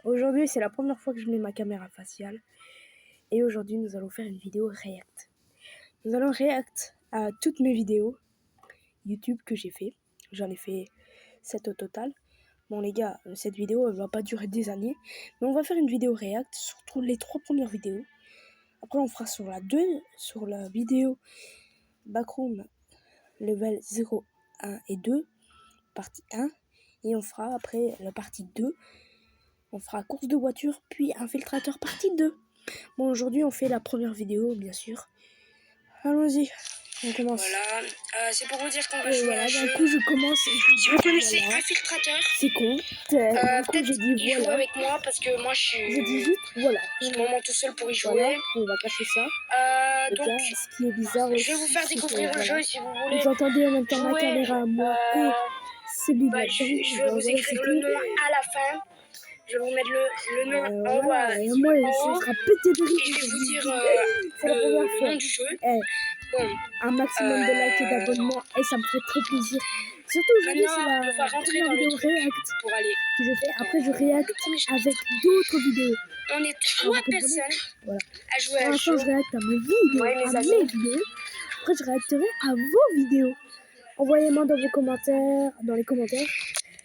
Aujourd'hui, c'est la première fois que je mets ma caméra faciale. Et aujourd'hui, nous allons faire une vidéo react. Nous allons react à toutes mes vidéos YouTube que j'ai fait. J'en ai fait 7 au total. Bon les gars, cette vidéo elle va pas durer des années. Mais on va faire une vidéo react sur les 3 premières vidéos. Après on fera sur la vidéo Backroom level 0, 1 et 2, partie 1. Et on fera après la partie 2. On fera course de voiture, puis infiltrateur partie 2. Bon, aujourd'hui, on fait la première vidéo, bien sûr. Allons-y, on commence. Voilà, c'est pour vous dire qu'on va jouer voilà, à un jeu. d'un coup, je commence. Si vous connaissez Infiltrateur, c'est con. peut-être j'ai dit y jouer avec moi parce que moi je suis. J'ai dit juste voilà. Je suis vraiment tout seul pour y jouer. Voilà, on va cacher ça. Donc, là, ce qui est bizarre je vais vous faire découvrir le jeu si vous voulez. Vous entendez en même temps ma caméra à moi et c'est bizarre. Je vais vous écrire le nom à la fin. Je vais vous mettre le nom en bas. Moi, ça sera pété de rire. Et je vais vous dire le nom du jeu. Bon, un maximum de likes et d'abonnements et ça me fait très plaisir. Surtout aujourd'hui, c'est la première vidéo react pour aller que je fais. Après, je react avec d'autres vidéos. On est 3 personnes à jouer à ce jeu. Je réacte à mes vidéos, Après, je réacterai à vos vidéos. Envoyez-moi dans les commentaires.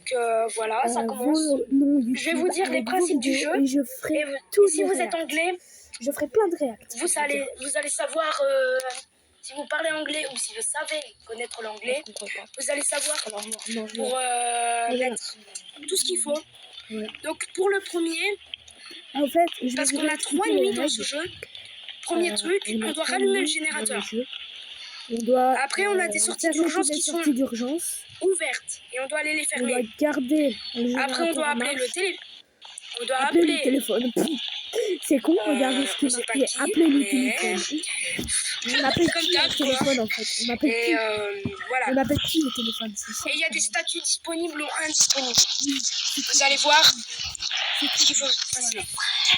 Que voilà, ça commence. Je vais vous dire les principes du jeu. Et je ferai si vous êtes anglais, je ferai plein de réacts. Vous allez savoir si vous parlez anglais ou si vous savez connaître l'anglais. Vous allez savoir pour mettre tout ce qu'il faut. Donc pour le premier, en fait, parce qu'on a 3 nuits dans ce jeu. Premier truc, on doit rallumer le générateur. Après, on a des sorties d'urgence qui sont ouvertes et on doit aller les fermer. On doit garder le Après, on doit appeler le téléphone. On doit appeler le téléphone. C'est con, regardez ce qui est marqué. Appeler le téléphone. On appelle qui le téléphone en fait. On appelle qui voilà. On appelle qui le téléphone. Et il y a des statuts disponibles ou indisponibles. Vous allez voir ce qu'il faut passer.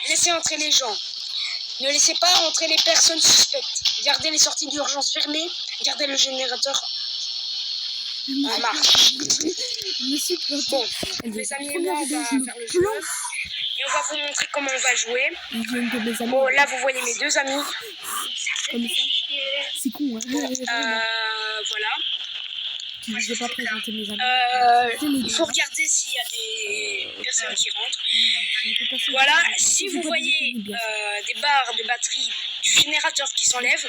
Laissez entrer les gens. Ne laissez pas entrer les personnes suspectes. Gardez les sorties d'urgence fermées. Gardez le générateur en marche. Bon, mes amis et moi, on va faire le jeu. Et on va vous montrer comment on va jouer. Bon, là, vous voyez mes 2 amis. Comme ça. C'est con, hein. Voilà. Je ne vais pas présenter mes amis. Il faut regarder s'il y a des personnes qui rentrent. Voilà, si vous voyez des barres de batterie du générateur qui s'enlèvent,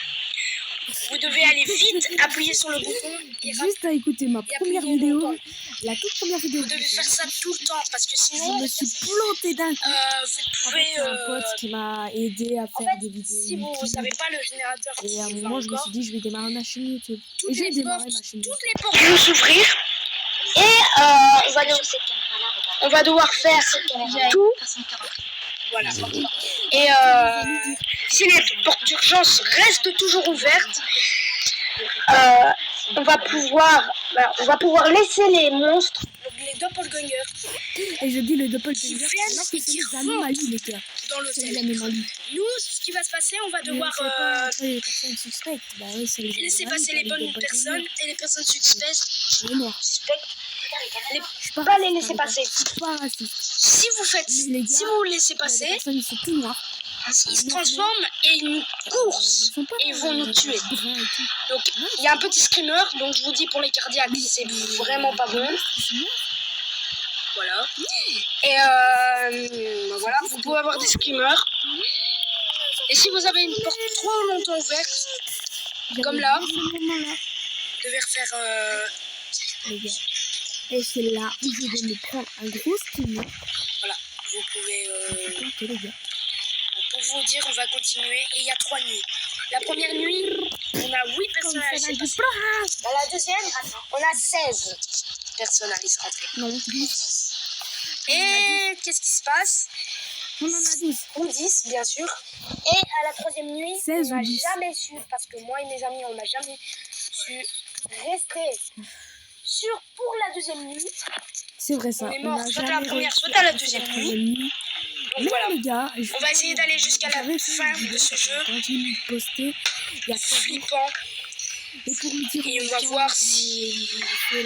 vous devez aller vite appuyer sur le bouton. Juste à écouter ma première vidéo, la toute première vidéo. Vous devez faire ça tout le temps parce que sinon, je me suis planté d'un coup. Vous pouvez. C'est un pote qui m'a aidé à faire des vidéos. Si vous ne savez pas le générateur, et à un moment, je me suis dit, je vais démarrer ma chaîne YouTube. Toutes les portes vont s'ouvrir et on va devoir faire tout. Voilà. Et si les portes d'urgence restent toujours ouvertes, on va pouvoir laisser les monstres, les doppelgangers. Et je dis les doppelgangers, alors que c'est les anomalies, les gars. Dans l'hôtel. Nous, ce qui va se passer, on va devoir les personnes suspectes. Laisser passer les bonnes personnes et les personnes suspectes. Pas les laisser passer. Si vous laissez passer, ils se transforment et ils nous courent et ils vont nous tuer. Donc il y a un petit screamer, donc je vous dis pour les cardiaques, c'est vraiment pas bon. Voilà. Et voilà, vous pouvez avoir des screamers. Et si vous avez une porte trop longtemps ouverte, comme là, vous devez refaire. Et c'est là où je vais me prendre un gros screamer. Voilà, vous pouvez. Pour vous dire, on va continuer. Et il y a 3 nuits. La première nuit, on a 8 personnes à laisser passer. Dans la deuxième, on a 16 personnes à laisser rentrer. Non, 10. Et qu'est-ce qui se passe? On en a 10. Ou 10, bien sûr. Et à la troisième nuit, on n'a jamais su, parce que moi et mes amis, on n'a jamais su rester pour la deuxième nuit. C'est vrai ça. On est mort soit à la première, soit à la deuxième nuit. Donc voilà, les gars, on va essayer d'aller jusqu'à la fin de ce jeu. Il y a flippant. Et on va voir si on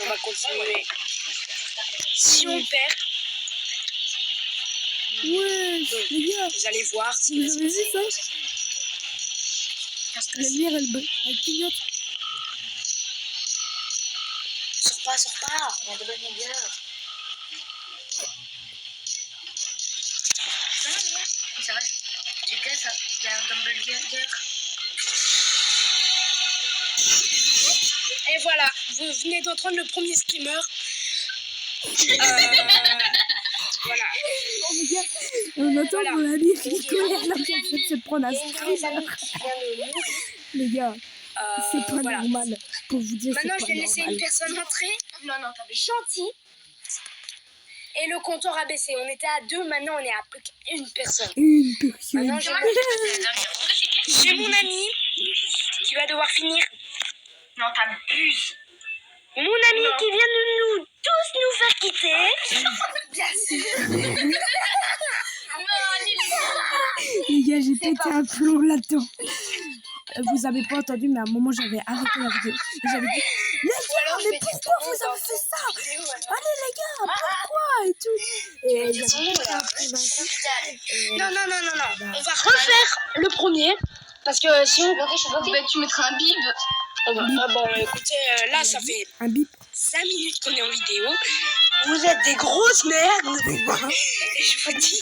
va continuer. Si on perd, Ouais, les gars, Vous allez voir si vous avez vu ça? La lumière, elle clignote. Sors pas. Il y a de bonnes lumières. C'est vrai. Tu sais ça, il y a un Dumbledore. Et voilà, vous venez d'entendre le premier screamer. Voilà. Oh, les gars, on entend Voilà. mon ami rigoler alors qu'elle vient de se prendre un Il y a une de mes screamer. amies qui vient de mourir. Les gars, c'est pas Voilà. normal. Pour vous dire, c'est Maintenant, pas je vais laisser normal. une personne entrer. Non, t'as gentil. Et le compteur a baissé. On était à 2, maintenant on est à plus qu'une personne. Une personne. Maintenant, j'ai mon ami qui va devoir finir. Non, t'abuses. Mon ami qui vient de nous tous nous faire quitter. Bien sûr. Les gars, j'ai pété un plomb là-dedans. Vous avez pas entendu, mais à un moment, j'avais arrêté la vidéo. Et j'avais dit, les gars, mais pourquoi vous avez fait ça? Allez, les gars, pourquoi? Et tout. Et j'avais pété un plomb d'un coup. Non. On va refaire le premier. Parce que si on... Tu mettras un bib. Bon, écoutez, là, ça fait Un bip. 5 minutes qu'on est en vidéo. Vous êtes des grosses merdes. Et je vous dis,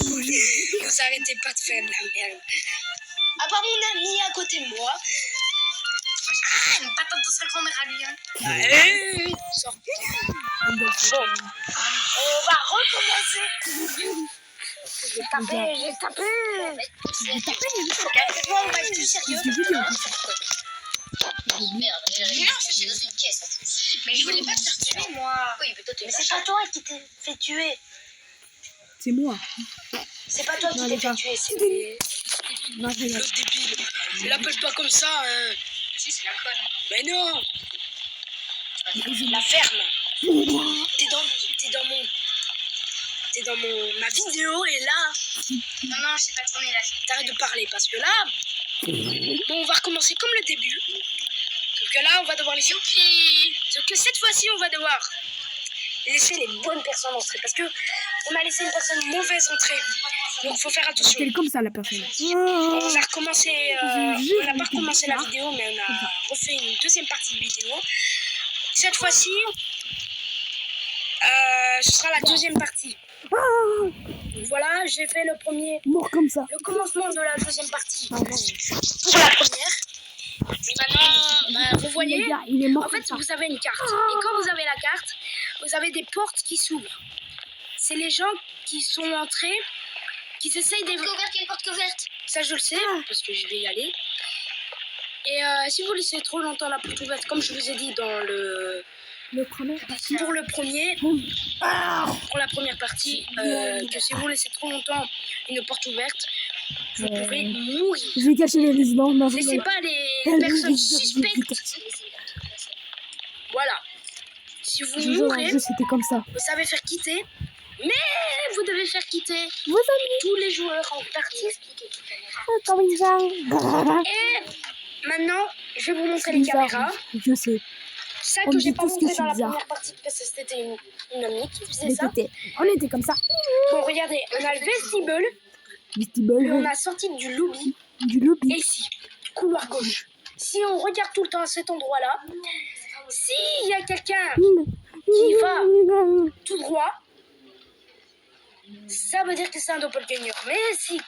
vous arrêtez pas de faire de la merde. À part mon ami à côté de moi. Une patate de 5 ans, mais ralliant. Allez, sors. Bon, on va recommencer. J'ai tapé. On va être plus sérieux. J'ai vu bien. Merde, j'ai rien cherché dans une caisse en plus. Mais je voulais pas te faire tuer, moi. Oui, mais toi, t'es Mais c'est pas toi qui t'es fait tuer. C'est moi. C'est pas toi qui Non, t'es les fait gars. tuer, c'est Non, je rigole. le débile. Il l'appelle pas comme ça. Hein. Si, c'est la conne. Mais non. La ferme. T'es dans ma vidéo et là, Non, je sais pas tourner là. t'arrêtes de parler parce que là, bon, on va recommencer comme le début. Sauf que là, on va devoir laisser. Sauf que cette fois-ci, on va devoir laisser les bonnes personnes entrer parce que on a laissé une personne mauvaise entrer. Donc, faut faire attention. Elle est comme ça, la personne. On a recommencé, on n'a pas recommencé la vidéo, mais on a refait une deuxième partie de vidéo. Cette fois-ci, ce sera la deuxième partie. Voilà, j'ai fait le Mort comme ça. le commencement de la deuxième partie Ah, bon. pour la première. Et maintenant, vous voyez, Les gars, il est mort en fait, comme ça. vous avez une carte. Et quand vous avez la carte, vous avez des portes qui s'ouvrent. C'est les gens qui sont entrés, qui essayent d'éviter. Ouverte, il y a une porte ouverte. Ça, je le sais, parce que je vais y aller. Et si vous laissez trop longtemps la porte ouverte, comme je vous ai dit dans Le premier. pour le premier, pour la première partie, que si vous laissez trop longtemps une porte ouverte, vous pouvez mourir. Je vais cacher les résidents. Non, je Laissez rigole. pas les personnes suspectes. Voilà. Si vous Je joue à un mourrez, jeu, c'était comme ça. vous savez faire quitter, mais vous devez faire quitter Vos amis. tous les joueurs en partie. Comment ils vont? Et maintenant, je vais vous montrer les Bizarre. caméras. Je sais. Ça On que me j'ai dit pas tous que montré c'est dans la bizarre. première partie parce que c'était une amie qui faisait Mais ça. on était comme ça. Bon, regardez, on a le vestibule, puis on Vestibule. a sorti du lobby, Du lobby. et ici, couloir gauche. Si on regarde tout le temps à cet endroit-là, s'il y a quelqu'un qui va tout droit, ça veut dire que c'est un doppelganger. Mais si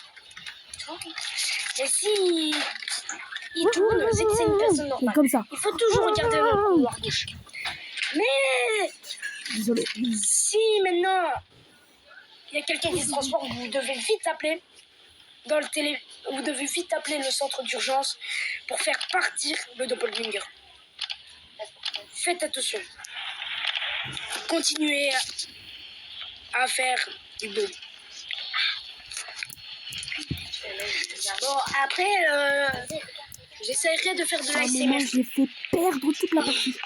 il tourne, c'est que c'est une personne C'est normale. comme ça. Il faut toujours regarder le couloir gauche. Mais Désolé. si maintenant il y a quelqu'un qui se transforme, vous devez vite appeler vous devez vite appeler le centre d'urgence pour faire partir le doppelganger. Faites attention. Continuez à faire du bon. Bon, après, j'essaierai de faire de À un moment, l'ASMR. j'ai fait perdre toute la partie.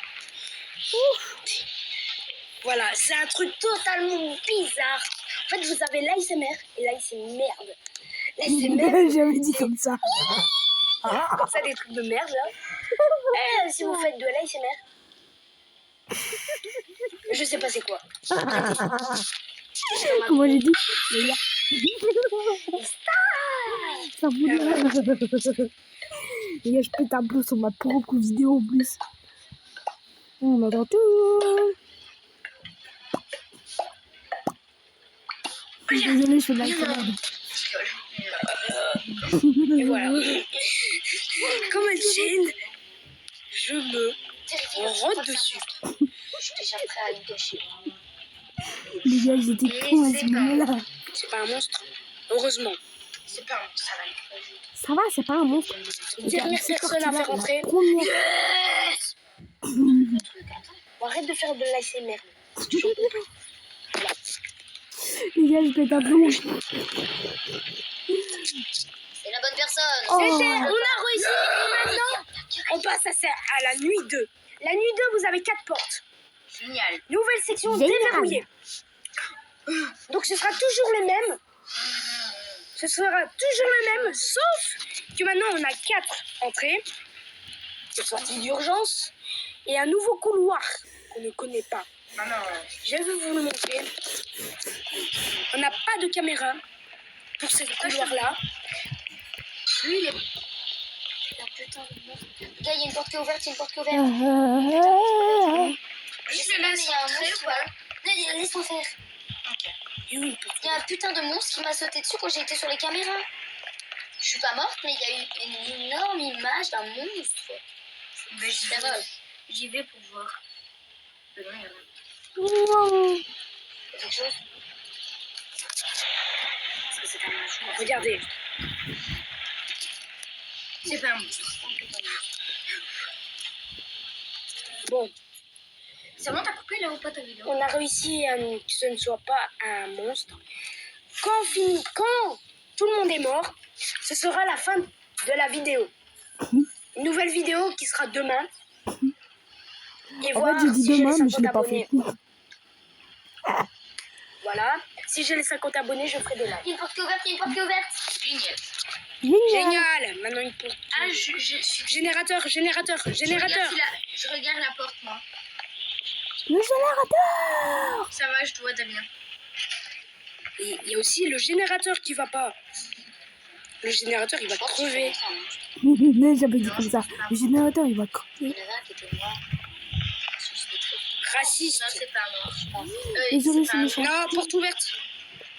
Voilà, c'est un truc totalement bizarre. En fait, vous avez l'ASMR et l'ASMR. L'ASMR, J'avais dit comme ça. comme ça, des trucs de merde, là. Et si vous faites de l'ASMR, je sais pas c'est quoi. Comment j'ai dit? Les gars, Ça voulait. Les gars, je pète un peu sur ma propre vidéo en plus. On entend tout. Je suis désolée, je fais de la commande. Et voilà. Comme elle gêne, je me rote dessus. Je suis déjà prêt à le gâcher. Les gars, j'étais con à ce moment-là. C'est pas un monstre. Heureusement. C'est pas un ça va aller. Ça va, c'est pas un monstre. Dernière personne à faire rentrer. Première. Bon, arrête de faire de l'ASMR. Les gars, je pète un plomb. C'est la bonne personne. Oh. On a réussi. Et maintenant, on passe à la nuit 2. La nuit 2, vous avez 4 portes. Génial. Nouvelle section Génial. déverrouillée. Donc ce sera toujours les mêmes. Ce sera toujours les mêmes, sauf que maintenant on a 4 entrées, des sorties d'urgence et un nouveau couloir qu'on ne connaît pas. Ah non. Je vais vous le montrer. On n'a pas de caméra pour ce couloir-là. Lui, il est... Putain de monstre. Gars, il y a une porte qui est ouverte, il y a une porte qui est ouverte. Je sais pas, mais il y a un monstre ou pas. Non, laisse-moi faire. Ok. Et oui, pour- Il y a un putain de monstre qui m'a sauté dessus quand j'ai été sur les caméras. Je suis pas morte, mais il y a eu une énorme image d'un monstre. Ben, C'est drôle. j'y vais pour voir. Il y a Wow. quelque chose. Parce que c'est un monstre. Regardez. C'est pas un monstre. Bon, C'est bon, t'as coupé là ou pas ta vidéo? on a réussi à que ce ne soit pas un monstre. Quand tout le monde est mort, ce sera la fin de la vidéo. Une nouvelle vidéo qui sera demain. Et En voir fait, j'ai dit si j'ai demain, les mais je 50 l'ai pas abonnés. fait. Voilà. Si j'ai les 50 abonnés, je ferai des lives. Il y a une porte qui est ouverte, il y a une porte qui est ouverte. Génial. Génial. Génial. Maintenant une porte. Ah, je suis. Générateur. Je regarde la porte, moi. Le générateur. Ça va, je te vois, Damien. Et il y a aussi le générateur qui va pas. Le générateur, il va crever. Non, j'avais dit comme ça. Le générateur, il va crever. Il y en avait un qui était noir. C'était très... Raciste. Non, c'est pas noir, je pense. Désolé, c'est c'est pas méchant. Non, porte ouverte.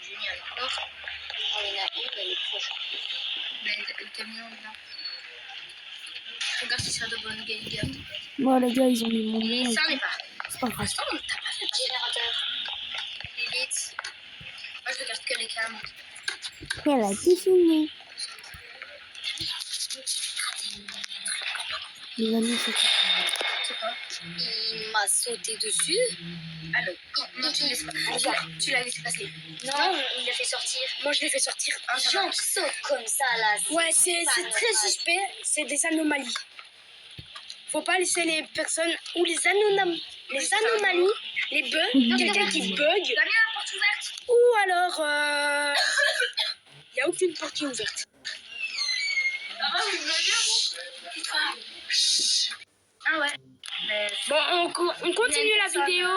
génial. Encore. Oh, il y en a une, elle est proche. Mais le camion, là. Regarde si ça de bonne garde. Moi, les gars, ils ont mis mon nom. Ça n'est pas. C'est pas grave. Attends, t'as pas fait le générateur. Lilith. Moi, je regarde que les cams. Elle a dessiné. Les amis, c'est ça. C'est quoi? Il m'a sauté dessus. Alors, non, tu ne laisses pas. Tu l'as laissé passer. Non, il l'a fait sortir. Moi, je l'ai fait sortir. Les gens qui sautent comme ça, là. Ouais, c'est pas très normal. suspect. C'est des anomalies. Faut pas laisser les personnes ou les anomalies, les bugs, quelqu'un qui bug, Damien, la porte ouverte. ou alors il n'y a aucune porte qui est ouverte. Ah ouais. Mais... Bon, on continue la vidéo.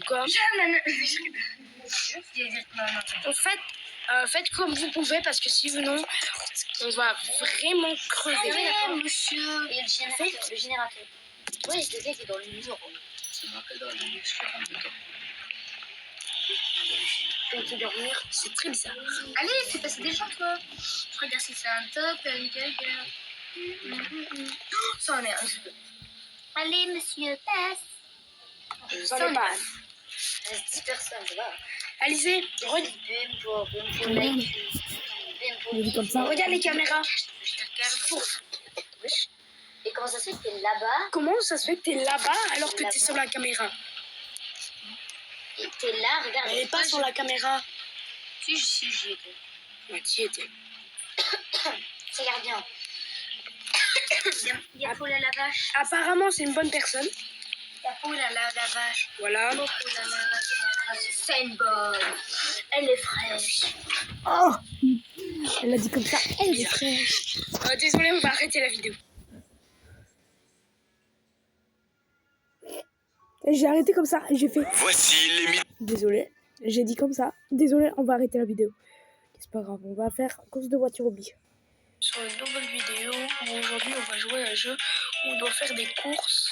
Quoi? Faites comme vous pouvez parce que sinon on va vraiment crever. monsieur. Et le générateur. Ouais, je devais être dans le mur. C'est marqué dans le mur. Donc dormir, c'est très bizarre. Allez, c'est passé des gens, toi. Je regarde si c'est un top, une gueule. Ça en est un peu. Allez, monsieur, passe. Ça va pas. Reste 10 personnes, ça va. Alizé, Il dit comme ça. regarde les caméras. Je te regarde. Et comment ça se fait que t'es là-bas Comment ça se fait que t'es là-bas alors que t'es sur la caméra? et t'es là, regarde. Elle est pas sur la caméra. Si, j'y étais. Ouais, t'y étais. Regarde bien. Il y a Paul à la vache. Apparemment, c'est une bonne personne. Il y a Paul à la vache. Voilà. Paul à la vache. C'est une bonne. Elle est fraîche. Oh. Elle a dit comme ça. Elle est fraîche. Désolé, on va arrêter la vidéo. Et j'ai arrêté comme ça. Et j'ai fait. Voici les mythes. Désolé. J'ai dit comme ça. Désolé, on va arrêter la vidéo. C'est pas grave, on va faire course de voiture hobby. Sur une nouvelle vidéo où aujourd'hui on va jouer à un jeu où on doit faire des courses.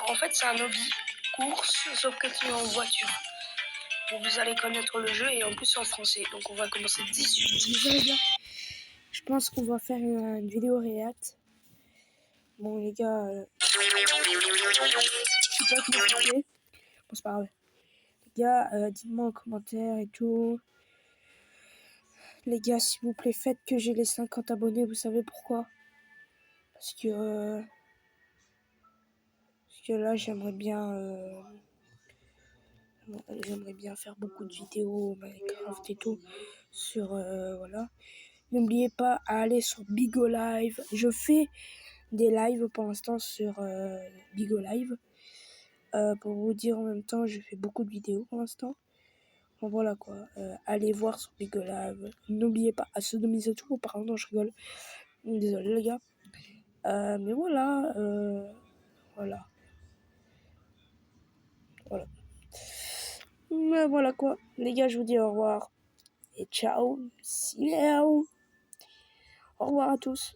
En fait, c'est un hobby, course, sauf que tu es en voiture. Bon, vous allez connaître le jeu et en plus c'est en français. Donc on va commencer de suite. Désolé, gars. Je pense qu'on va faire une vidéo react. Bon, les gars, je sais pas comment on fait. Bon, c'est pas grave. Les gars, dites-moi en commentaire et tout. Les gars, s'il vous plaît, faites que j'ai les 50 abonnés. Vous savez pourquoi? Parce que là, j'aimerais bien faire beaucoup de vidéos Minecraft et tout. Sur, voilà. N'oubliez pas à aller sur Bigo Live. Je fais des lives pour l'instant sur Bigo Live. Pour vous dire en même temps, je fais beaucoup de vidéos pour l'instant. Bon, voilà quoi. Allez voir sur Bigo Live. N'oubliez pas à sodomiser tous vos parents. Non, je rigole. Désolé les gars. Mais voilà. Voilà. Mais voilà quoi. Les gars, je vous dis au revoir. Et ciao. See you. Au revoir à tous.